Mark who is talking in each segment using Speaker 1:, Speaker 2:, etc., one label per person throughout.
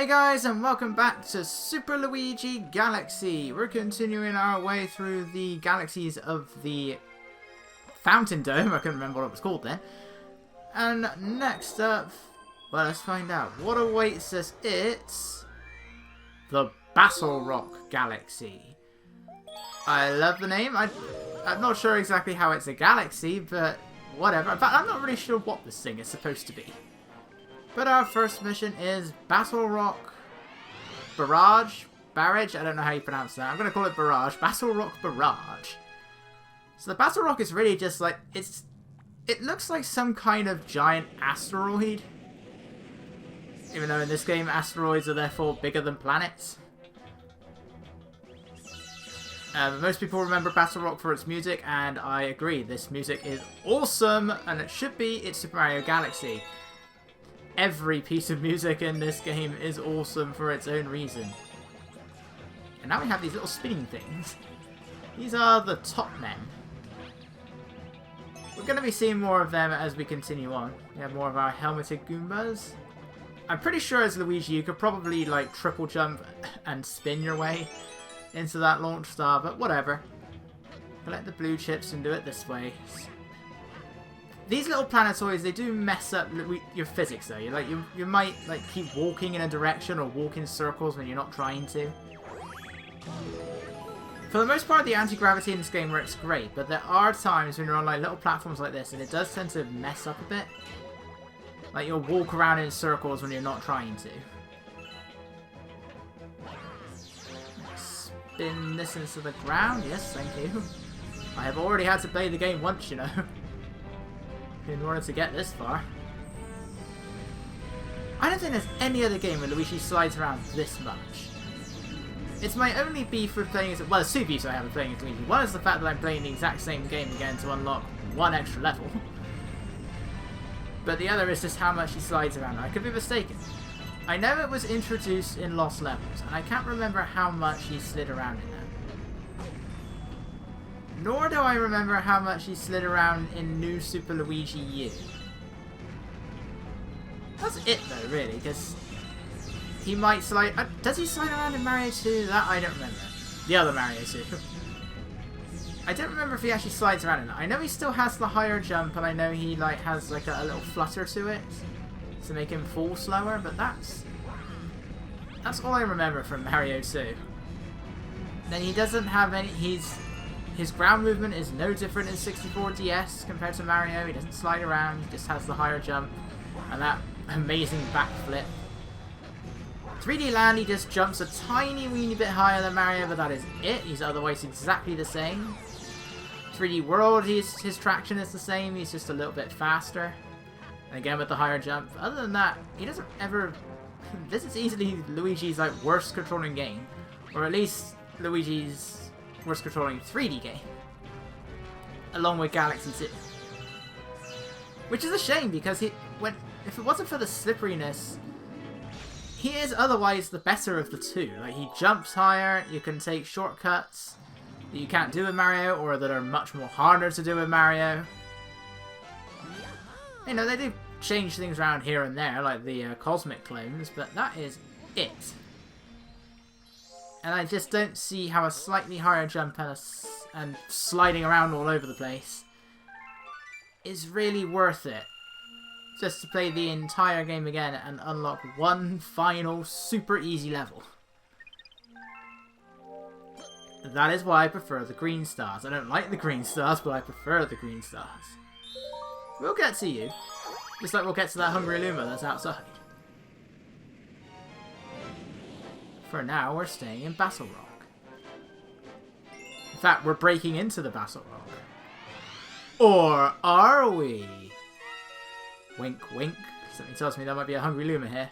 Speaker 1: Hey guys, and welcome back to Super Luigi Galaxy. We're continuing our way through the galaxies of the Fountain Dome. I couldn't remember what it was called then. And next up, well, let's find out what awaits us. It's the Battlerock Galaxy. I love the name. I'm not sure exactly how it's a galaxy, but whatever. In fact, I'm not really sure what this thing is supposed to be. But our first mission is Battlerock Barrage. Barrage? I don't know how you pronounce that. I'm going to call it Barrage. Battlerock Barrage. So the Battlerock is really just like, it looks like some kind of giant asteroid. Even though in this game asteroids are therefore bigger than planets. Most people remember Battlerock for its music, and I agree. This music is awesome, and it should be. It's Super Mario Galaxy. Every piece of music in this game is awesome for its own reason. And now we have these little spinning things. These are the Topmen. We're going to be seeing more of them as we continue on. We have more of our helmeted Goombas. I'm pretty sure as Luigi you could probably like triple jump and spin your way into that launch star, but whatever. Collect the blue chips and do it this way. These little planetoids, they do mess up your physics though. You might like keep walking in a direction or walk in circles when you're not trying to. For the most part, the anti-gravity in this game works great, but there are times when you're on like little platforms like this and it does tend to mess up a bit. Like you'll walk around in circles when you're not trying to. Spin this into the ground. Yes, thank you. I have already had to play the game once, you know. In order to get this far. I don't think there's any other game where Luigi slides around this much. It's my only beef with playing as... Well, there's two beefs I have with playing as Luigi. One is the fact that I'm playing the exact same game again to unlock one extra level. But the other is just how much he slides around. I could be mistaken. I know it was introduced in Lost Levels, and I can't remember how much he slid around in that. Nor do I remember how much he slid around in New Super Luigi U. That's it though, really, because he might slide... does he slide around in Mario 2? That I don't remember. The other Mario 2. I don't remember if he actually slides around in that. I know he still has the higher jump, and I know he like has like a little flutter to it to make him fall slower, but that's all I remember from Mario 2. Then he doesn't have any... His ground movement is no different in 64 DS compared to Mario. He doesn't slide around, he just has the higher jump and that amazing backflip. 3D Land, he just jumps a tiny weeny bit higher than Mario, but that is it. He's otherwise exactly the same. 3D World, his traction is the same, he's just a little bit faster. And again with the higher jump. Other than that, he doesn't ever... This is easily Luigi's like worst controlling game. Or at least Luigi's worst controlling 3D game, along with Galaxy 2, which is a shame because if it wasn't for the slipperiness, he is otherwise the better of the two. Like he jumps higher, you can take shortcuts that you can't do with Mario, or that are much more harder to do with Mario. You know, they do change things around here and there, like the cosmic clones, but that is it. And I just don't see how a slightly higher jump and sliding around all over the place is really worth it. Just to play the entire game again and unlock one final super easy level. That is why I prefer the green stars. I don't like the green stars, but I prefer the green stars. We'll get to you. Just like we'll get to that hungry Luma that's outside. For now, we're staying in Battlerock. In fact, we're breaking into the Battlerock. Or are we? Wink, wink. Something tells me there might be a hungry Luma here.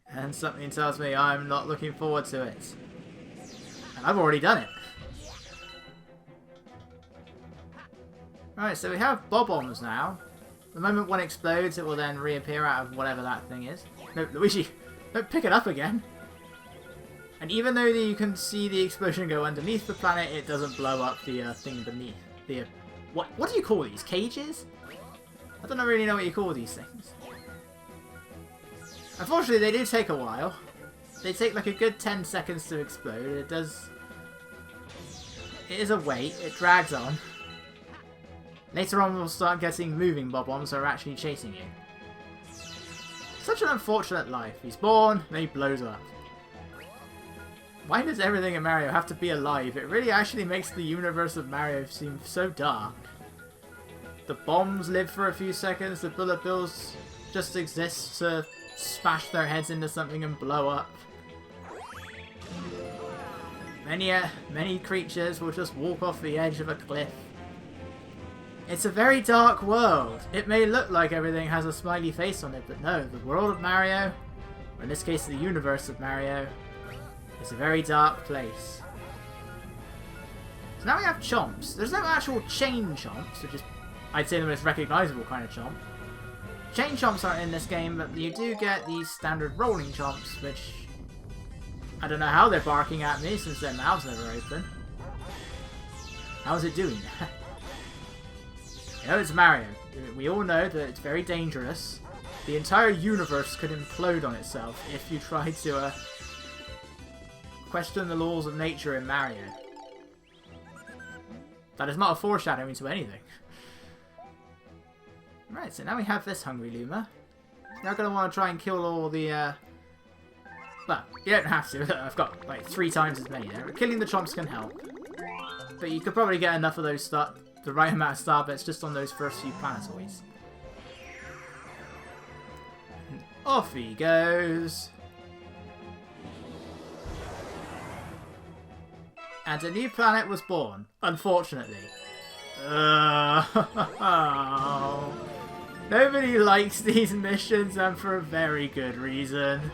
Speaker 1: And something tells me I'm not looking forward to it. And I've already done it. Alright, so we have Bob-ombs now. The moment one explodes, it will then reappear out of whatever that thing is. No, Luigi, don't pick it up again. And even though you can see the explosion go underneath the planet, it doesn't blow up the thing beneath. The what do you call these? Cages? I don't really know what you call these things. Unfortunately, they do take a while. They take like a good 10 seconds to explode. It is a wait. It drags on. Later on, we'll start getting moving bob-ombs that are actually chasing you. Such an unfortunate life. He's born, then he blows up. Why does everything in Mario have to be alive? It really actually makes the universe of Mario seem so dark. The bombs live for a few seconds, the bullet bills just exist to smash their heads into something and blow up. Many creatures will just walk off the edge of a cliff. It's a very dark world. It may look like everything has a smiley face on it, but no, the world of Mario, or in this case the universe of Mario, is a very dark place. So now we have chomps. There's no actual chain chomps, which is, I'd say, the most recognisable kind of chomp. Chain chomps aren't in this game, but you do get these standard rolling chomps, which I don't know how they're barking at me since their mouths never open. How's it doing? You know, it's Mario. We all know that it's very dangerous. The entire universe could implode on itself if you tried to question the laws of nature in Mario. That is not a foreshadowing to anything. Right, so now we have this hungry Luma. You're going to want to try and kill all the... Well, you don't have to. I've got like 3 times as many there. Killing the chomps can help. But you could probably get enough of those the right amount of star bits just on those first few planetoids. And off he goes. And a new planet was born, unfortunately. Nobody likes these missions, and for a very good reason.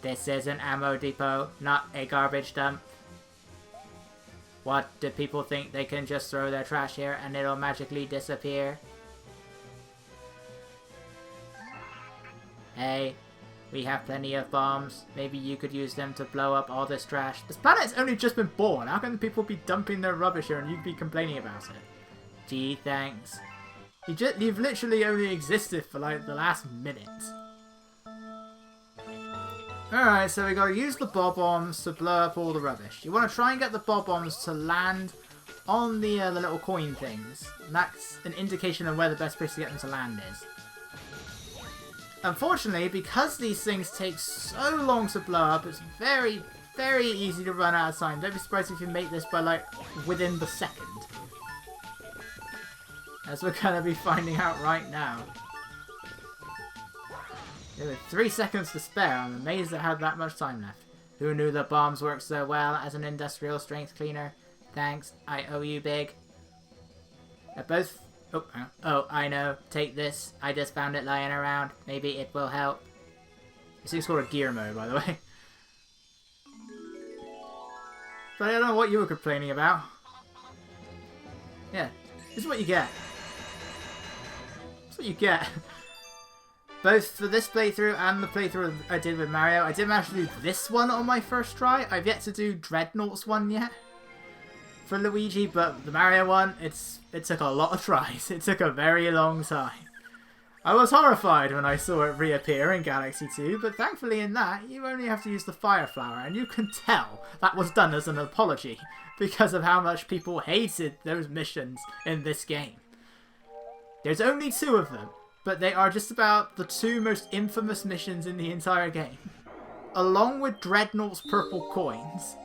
Speaker 1: This is an ammo depot, not a garbage dump. What, do people think they can just throw their trash here and it'll magically disappear? Hey, we have plenty of bombs. Maybe you could use them to blow up all this trash. This planet's only just been born. How can people be dumping their rubbish here and you'd be complaining about it? Gee, thanks. You've literally only existed for like the last minute. Alright, so we gotta use the bob-ombs to blow up all the rubbish. You want to try and get the bob-ombs to land on the little coin things. And that's an indication of where the best place to get them to land is. Unfortunately, because these things take so long to blow up, it's very, very easy to run out of time. Don't be surprised if you make this by like within the second. As we're gonna be finding out right now. With 3 seconds to spare, I'm amazed it had that much time left. Who knew that bombs worked so well as an industrial strength cleaner? Thanks, I owe you big. They're both... Oh, I know. Take this. I just found it lying around. Maybe it will help. This thing's called a gear mode, by the way. But I don't know what you were complaining about. Yeah, this is what you get. That's what you get. Both for this playthrough and the playthrough I did with Mario. I didn't manage to do this one on my first try. I've yet to do Dreadnought's one yet for Luigi, but the Mario one, it took a lot of tries. It took a very long time. I was horrified when I saw it reappear in Galaxy 2, but thankfully in that, you only have to use the Fire Flower, and you can tell that was done as an apology because of how much people hated those missions in this game. There's only 2 of them, but they are just about the 2 most infamous missions in the entire game. Along with Dreadnought's purple coins,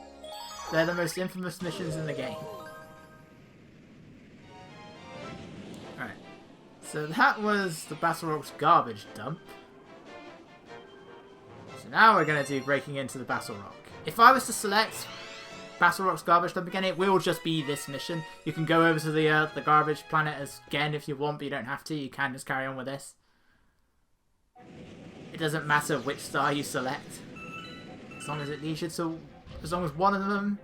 Speaker 1: they're the most infamous missions in the game. Alright, so that was the Battlerock's garbage dump. So now we're going to do breaking into the Battlerock. If I was to select Battlerock's garbage dump again, it will just be this mission. You can go over to the garbage planet again if you want, but you don't have to. You can just carry on with this. It doesn't matter which star you select, as long as it leads you to, as long as one of them,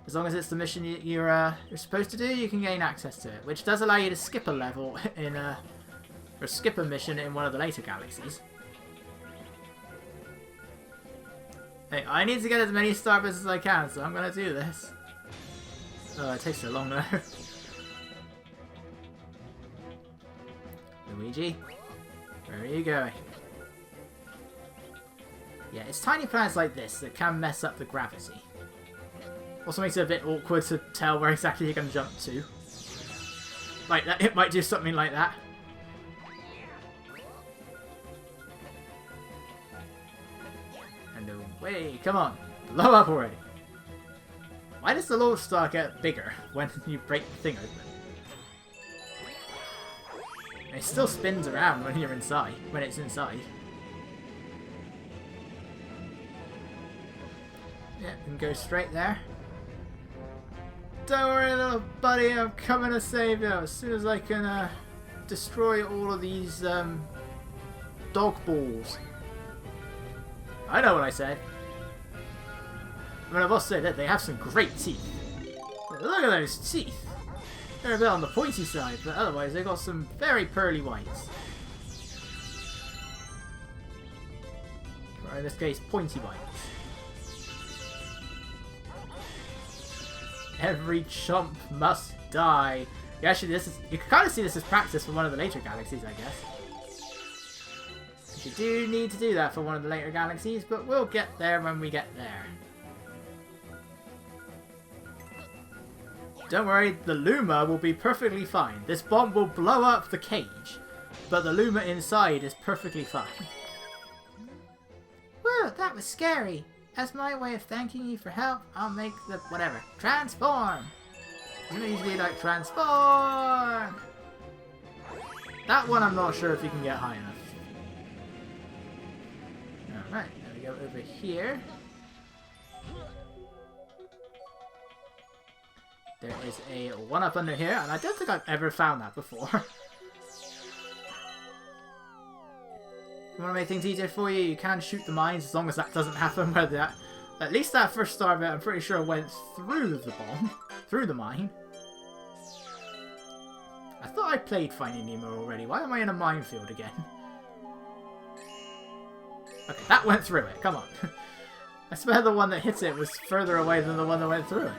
Speaker 1: as long as it's the mission you're supposed to do, you can gain access to it, which does allow you to skip a level in or skip a mission in one of the later galaxies. Hey, I need to get as many star bits as I can, so I'm gonna do this. Oh, it takes so long though. Luigi. Where are you going? Yeah, it's tiny planets like this that can mess up the gravity. Also makes it a bit awkward to tell where exactly you're going to jump to. Like, that, it might do something like that. And away, come on, blow up already. Why does the launch star get bigger when you break the thing open? It still spins around when you're inside, when it's inside. Yeah, and go straight there. Don't worry, little buddy, I'm coming to save you as soon as I can destroy all of these dog balls. I know what I said. I mean, I must say that they have some great teeth. Look at those teeth. They're a bit on the pointy side, but otherwise they've got some very pearly whites. Or in this case, pointy whites. Every chump must die. Yeah, actually, you can kind of see this as practice for one of the later galaxies, I guess. You do need to do that for one of the later galaxies, but we'll get there when we get there. Don't worry, the Luma will be perfectly fine. This bomb will blow up the cage, but the Luma inside is perfectly fine. Whoa, that was scary. As my way of thanking you for help, I'll make the whatever. Transform! Isn't it usually like transform? That one I'm not sure if you can get high enough. Alright, now we go over here. There is a one-up under here, and I don't think I've ever found that before. You want to make things easier for you, you can shoot the mines as long as that doesn't happen where that... At least that first star bit, I'm pretty sure went through the bomb. Through the mine. I thought I played Finding Nemo already. Why am I in a minefield again? Okay, that went through it. Come on. I swear the one that hits it was further away than the one that went through it.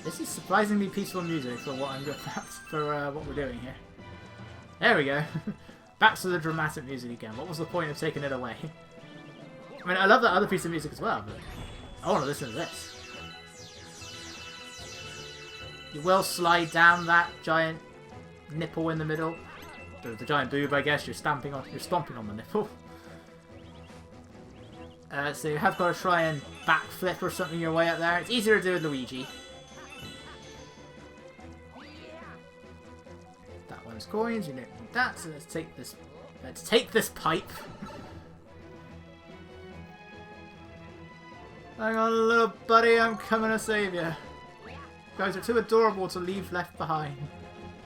Speaker 1: This is surprisingly peaceful music for what I'm good at, for what we're doing here. There we go. Back to the dramatic music again. What was the point of taking it away? I mean, I love that other piece of music as well, but I want to listen to this. You will slide down that giant nipple in the middle. The giant boob, I guess. You're stomping on the nipple. So you have got to try and backflip or something your way up there. It's easier to do with Luigi. That one's coins. You don't need that. So let's take this. Let's take this pipe. Hang on, little buddy. I'm coming to save you. You guys are too adorable to leave left behind.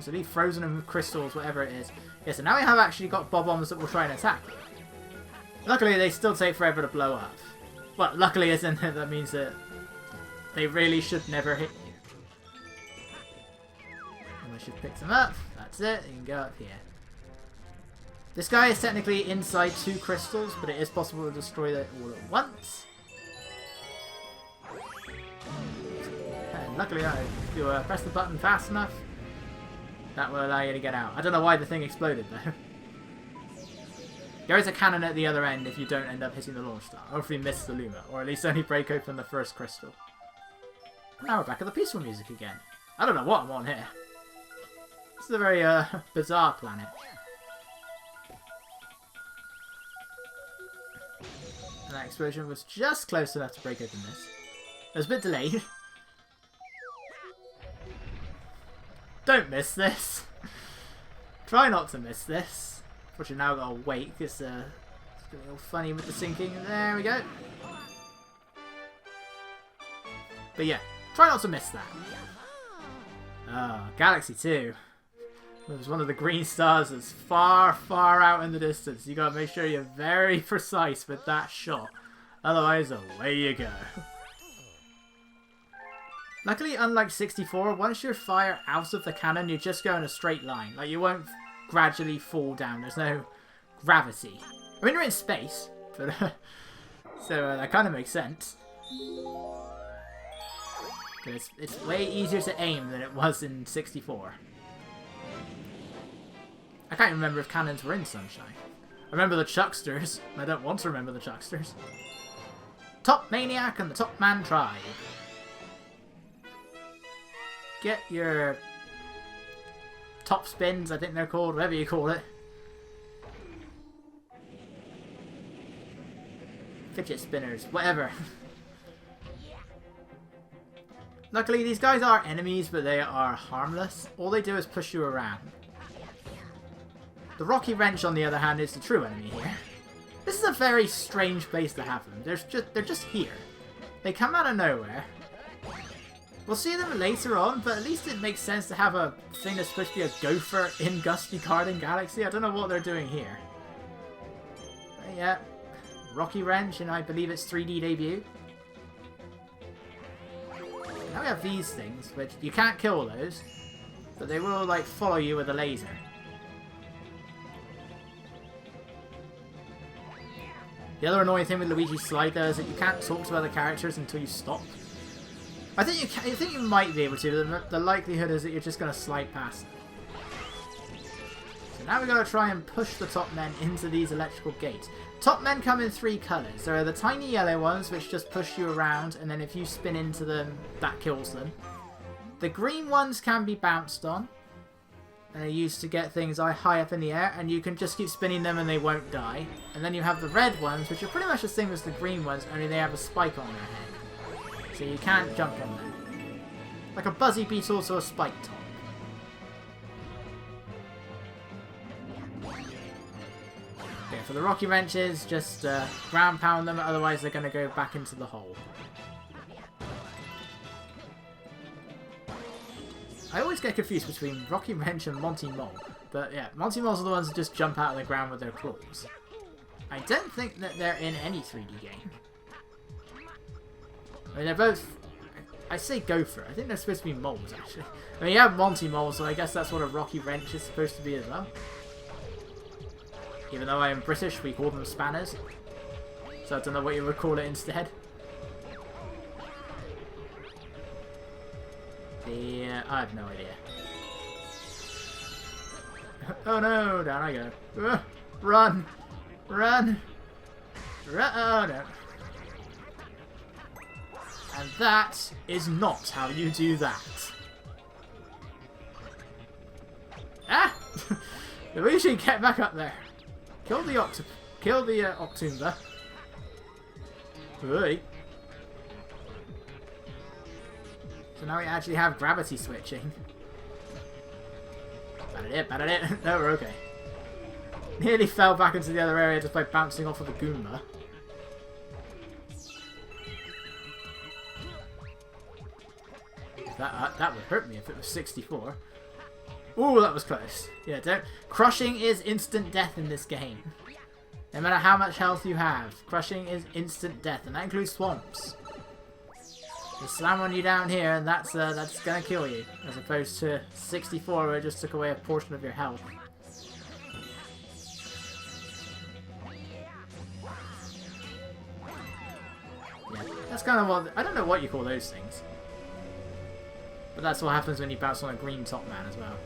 Speaker 1: So leave frozen in crystals, whatever it is. Yeah, so now we have actually got bob-bombs that will try and attack. Luckily, they still take forever to blow up. Well, luckily, isn't it? That means that they really should never hit you. And we should pick them up. That's it. You can go up here. This guy is technically inside 2 crystals, but it is possible to destroy them all at once. And luckily, if you press the button fast enough, that will allow you to get out. I don't know why the thing exploded, though. There is a cannon at the other end if you don't end up hitting the launch star. Or if you miss the Luma. Or at least only break open the first crystal. Now we're back at the peaceful music again. I don't know what I'm on here. This is a very bizarre planet. And that explosion was just close enough to break open this. It was a bit delayed. Don't miss this. Try not to miss this. Unfortunately, now I've got to wait because it's getting all funny with the sinking. There we go. But yeah, try not to miss that. Galaxy 2. There's one of the green stars that's far, far out in the distance. You got to make sure you're very precise with that shot. Otherwise, away you go. Luckily, unlike 64, once you fire out of the cannon, you just go in a straight line. Like, you won't gradually fall down. There's no gravity. I mean, you're in space, but so that kind of makes sense. But it's way easier to aim than it was in 64. I can't even remember if cannons were in Sunshine. I remember the Chucksters. I don't want to remember the Chucksters. Top Maniac and the Topman Tribe. Get your top spins, I think they're called, whatever you call it. Fidget spinners, whatever. Luckily, these guys are enemies, but they are harmless. All they do is push you around. The Rocky Wrench, on the other hand, is the true enemy here. This is a very strange place to have them. They're just here. They come out of nowhere. We'll see them later on, but at least it makes sense to have a thing that's supposed to be a gopher in Gusty Garden Galaxy. I don't know what they're doing here. But yeah, Rocky Wrench, and I believe it's 3D debut. Now we have these things, which you can't kill those, but they will like follow you with a laser. The other annoying thing with Luigi's slide though is that you can't talk to other characters until you stop. I think you might be able to, but the likelihood is that you're just going to slide past them. So now we've got to try and push the top men into these electrical gates. Top men come in 3 colours. There are the tiny yellow ones, which just push you around, and then if you spin into them, that kills them. The green ones can be bounced on, and they're used to get things high up in the air, and you can just keep spinning them and they won't die. And then you have the red ones, which are pretty much the same as the green ones, only they have a spike on their head. So you can't jump on them. Like a Buzzy Beetle to a Spike Top. Okay, for the Rocky Wrenches, just ground pound them, otherwise they're going to go back into the hole. I always get confused between Rocky Wrench and Monty Mole. But yeah, Monty Moles are the ones that just jump out of the ground with their claws. I don't think that they're in any 3D game. I mean, they're both... I say gopher. I think they're supposed to be moles, actually. I mean, you have Monty Mole, so I guess that's what a Rocky Wrench is supposed to be as well. Even though I am British, we call them spanners. So I don't know what you would call it instead. I have no idea. Oh no, down I go. Run! Run! Run! Oh no. And that is not how you do that. Ah! Luigi, get back up there. Kill the Octoomba. Oi. So now we actually have gravity switching. Batted it. No, we're okay. Nearly fell back into the other area just by bouncing off of the Goomba. That would hurt me if it was 64. Ooh, that was close. Yeah, don't... Crushing is instant death in this game. No matter how much health you have, crushing is instant death, and that includes swamps. They slam on you down here, and that's gonna kill you, as opposed to 64, where it just took away a portion of your health. Yeah, that's kind of what... I don't know what you call those things. But that's what happens when you bounce on a green top man as well.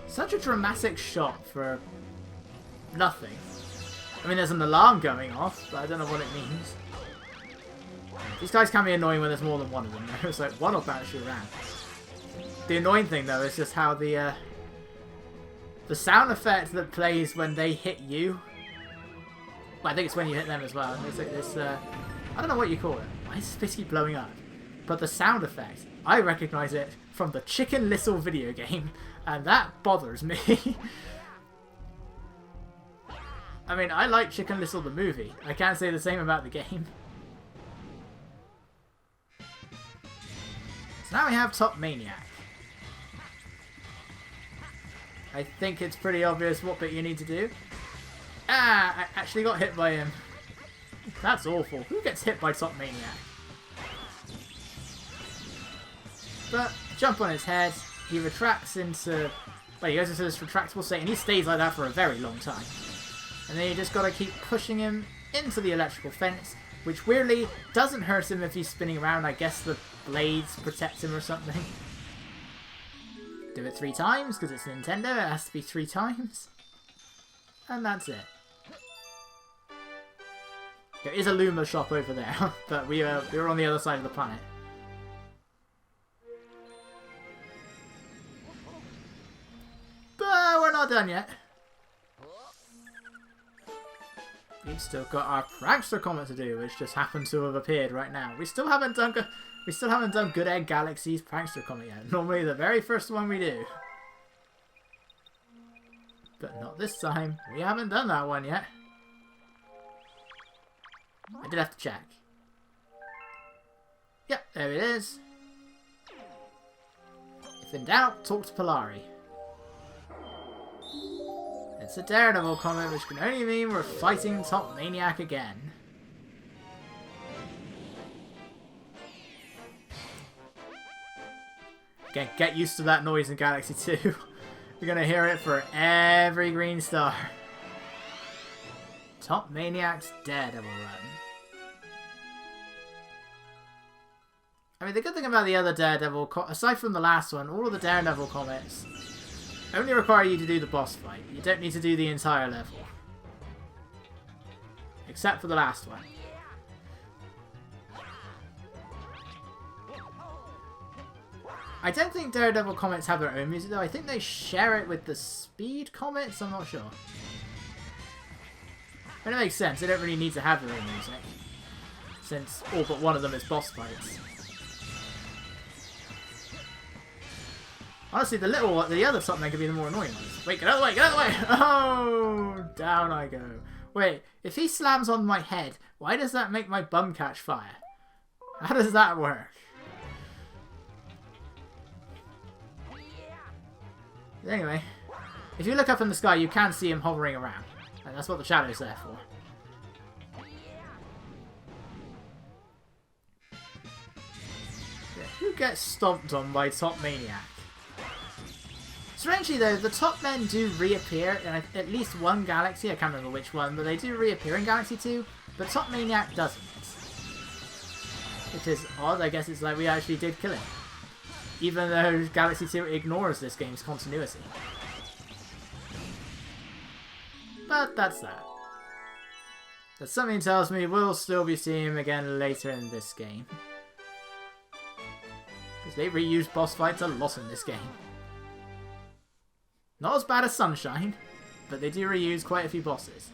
Speaker 1: Such a dramatic shot for nothing. I mean, there's an alarm going off, but I don't know what it means. These guys can be annoying when there's more than one of them. It's like, one will bounce you around. The annoying thing, though, is just how the sound effect that plays when they hit you... Well, I think it's when you hit them as well. It's like this, I don't know what you call it. Why is this basically blowing up? But the sound effect, I recognise it from the Chicken Little video game, and that bothers me. I mean, I like Chicken Little the movie. I can't say the same about the game. So now we have Top Maniac. I think it's pretty obvious what bit you need to do. Ah, I actually got hit by him. That's awful. Who gets hit by Top Maniac? But jump on his head. He retracts into... Well, he goes into this retractable state, and he stays like that for a very long time. And then you just gotta keep pushing him into the electrical fence, which weirdly doesn't hurt him if he's spinning around. I guess the blades protect him or something. Do it 3 times, because it's Nintendo, it has to be 3 times. And that's it. There is a Luma shop over there, but we're on the other side of the planet. But we're not done yet. We've still got our prankster comet to do, which just happened to have appeared right now. We still haven't done Good Egg Galaxy's prankster comet yet. Normally the very first one we do. But not this time. We haven't done that one yet. I did have to check. Yep, there it is. If in doubt, talk to Polari. It's a Daredevil comet, which can only mean we're fighting Top Maniac again. Again, get used to that noise in Galaxy 2. We're gonna hear it for every green star. Top Maniac's Daredevil run. I mean, the good thing about the other Daredevil, aside from the last one, all of the Daredevil comets only require you to do the boss fight. You don't need to do the entire level. Except for the last one. I don't think Daredevil comets have their own music though. I think they share it with the Speed comets, I'm not sure. But it makes sense, they don't really need to have their own music. Since all but one of them is boss fights. Honestly, the other Topman could be the more annoying ones. Wait, get out of the way, get out of the way! Oh, down I go. Wait, if he slams on my head, why does that make my bum catch fire? How does that work? Anyway, if you look up in the sky, you can see him hovering around. And that's what the shadow's there for. Yeah, who gets stomped on by Top Maniac? Strangely though, the Topmen do reappear in at least one galaxy, I can't remember which one, but they do reappear in Galaxy 2, but Top Maniac doesn't. Which is odd, I guess it's like we actually did kill him. Even though Galaxy 2 ignores this game's continuity. But that's that. But something tells me we'll still be seeing him again later in this game. Because they reuse boss fights a lot in this game. Not as bad as Sunshine, but they do reuse quite a few bosses.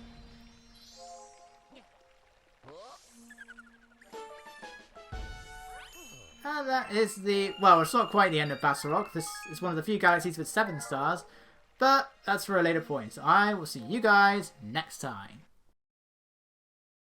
Speaker 1: And that is the... well, it's not quite the end of Battlerock. This is one of the few galaxies with 7 stars, but that's for a later point. So I will see you guys next time.